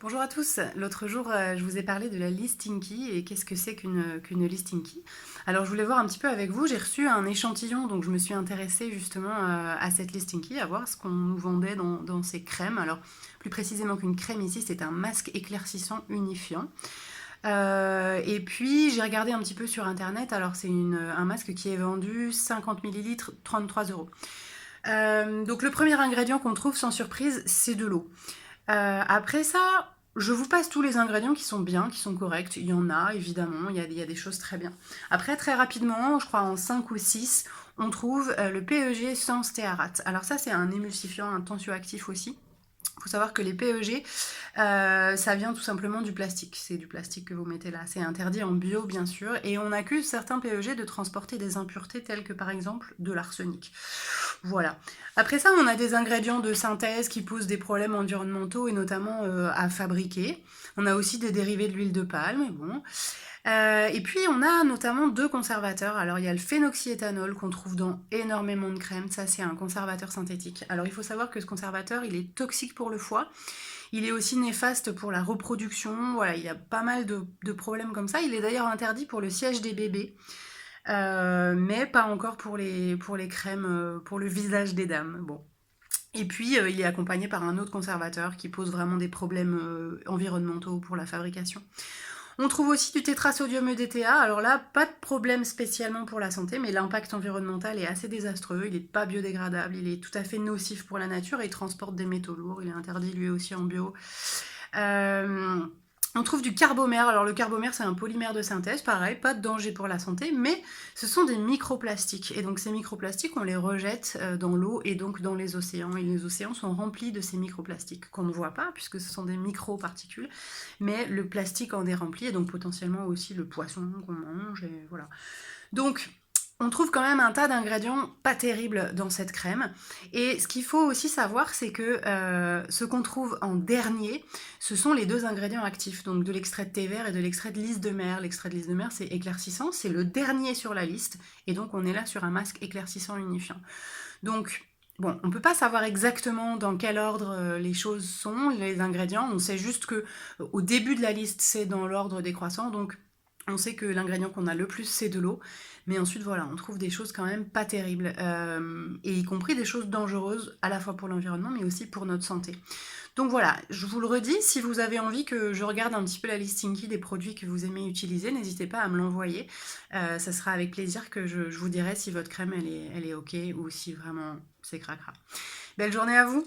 Bonjour à tous. L'autre jour, je vous ai parlé de la listing key et qu'est-ce que c'est qu'une listing key. Alors, je voulais voir un petit peu avec vous. J'ai reçu un échantillon, donc je me suis intéressée justement à cette listing key, à voir ce qu'on nous vendait dans ces crèmes. Alors, plus précisément qu'une crème ici, c'est un masque éclaircissant unifiant. Et puis, j'ai regardé un petit peu sur internet. Alors, c'est un masque qui est vendu 50 millilitres, 33 euros. Donc, le premier ingrédient qu'on trouve sans surprise, c'est de l'eau. Après ça, je vous passe tous les ingrédients qui sont bien, qui sont corrects. Il y en a, évidemment, il y a des choses très bien. Après, très rapidement, je crois en 5 ou 6, on trouve le PEG sans stéarate. Alors ça, c'est un émulsifiant, un tensioactif aussi. Il faut savoir que les PEG, ça vient tout simplement du plastique. C'est du plastique que vous mettez là. C'est interdit en bio, bien sûr. Et on accuse certains PEG de transporter des impuretés telles que, par exemple, de l'arsenic. Voilà. Après ça, on a des ingrédients de synthèse qui posent des problèmes environnementaux et notamment à fabriquer. On a aussi des dérivés de l'huile de palme. Bon. Et puis on a notamment deux conservateurs. Alors il y a le phénoxyéthanol qu'on trouve dans énormément de crèmes. Ça c'est un conservateur synthétique. Alors il faut savoir que ce conservateur il est toxique pour le foie. Il est aussi néfaste pour la reproduction. Voilà, il y a pas mal de problèmes comme ça. Il est d'ailleurs interdit pour le siège des bébés. Mais pas encore pour les crèmes pour le visage des dames. Bon. Et puis, il est accompagné par un autre conservateur qui pose vraiment des problèmes environnementaux pour la fabrication. On trouve aussi du tétrasodium EDTA. Alors là, pas de problème spécialement pour la santé, mais l'impact environnemental est assez désastreux. Il n'est pas biodégradable, il est tout à fait nocif pour la nature et il transporte des métaux lourds. Il est interdit lui aussi en bio. Euh, on trouve du carbomère. Alors le carbomère, c'est un polymère de synthèse, pareil, pas de danger pour la santé, mais ce sont des microplastiques. Et donc ces microplastiques, on les rejette dans l'eau et donc dans les océans. Et les océans sont remplis de ces microplastiques qu'on ne voit pas, puisque ce sont des microparticules, mais le plastique en est rempli, et donc potentiellement aussi le poisson qu'on mange, et voilà. Donc, on trouve quand même un tas d'ingrédients pas terribles dans cette crème. Et ce qu'il faut aussi savoir, c'est que ce qu'on trouve en dernier, ce sont les deux ingrédients actifs, donc de l'extrait de thé vert et de l'extrait de lys de mer. L'extrait de lys de mer, c'est éclaircissant, c'est le dernier sur la liste, et donc on est là sur un masque éclaircissant unifiant. Donc, bon, on ne peut pas savoir exactement dans quel ordre les choses sont, les ingrédients. On sait juste que au début de la liste, c'est dans l'ordre décroissant, donc on sait que l'ingrédient qu'on a le plus, c'est de l'eau. Mais ensuite, voilà, on trouve des choses quand même pas terribles. Et y compris des choses dangereuses, à la fois pour l'environnement, mais aussi pour notre santé. Donc voilà, je vous le redis, si vous avez envie que je regarde un petit peu la listing key des produits que vous aimez utiliser, n'hésitez pas à me l'envoyer. Ça sera avec plaisir que je vous dirai si votre crème, elle est OK ou si vraiment c'est cracra. Belle journée à vous!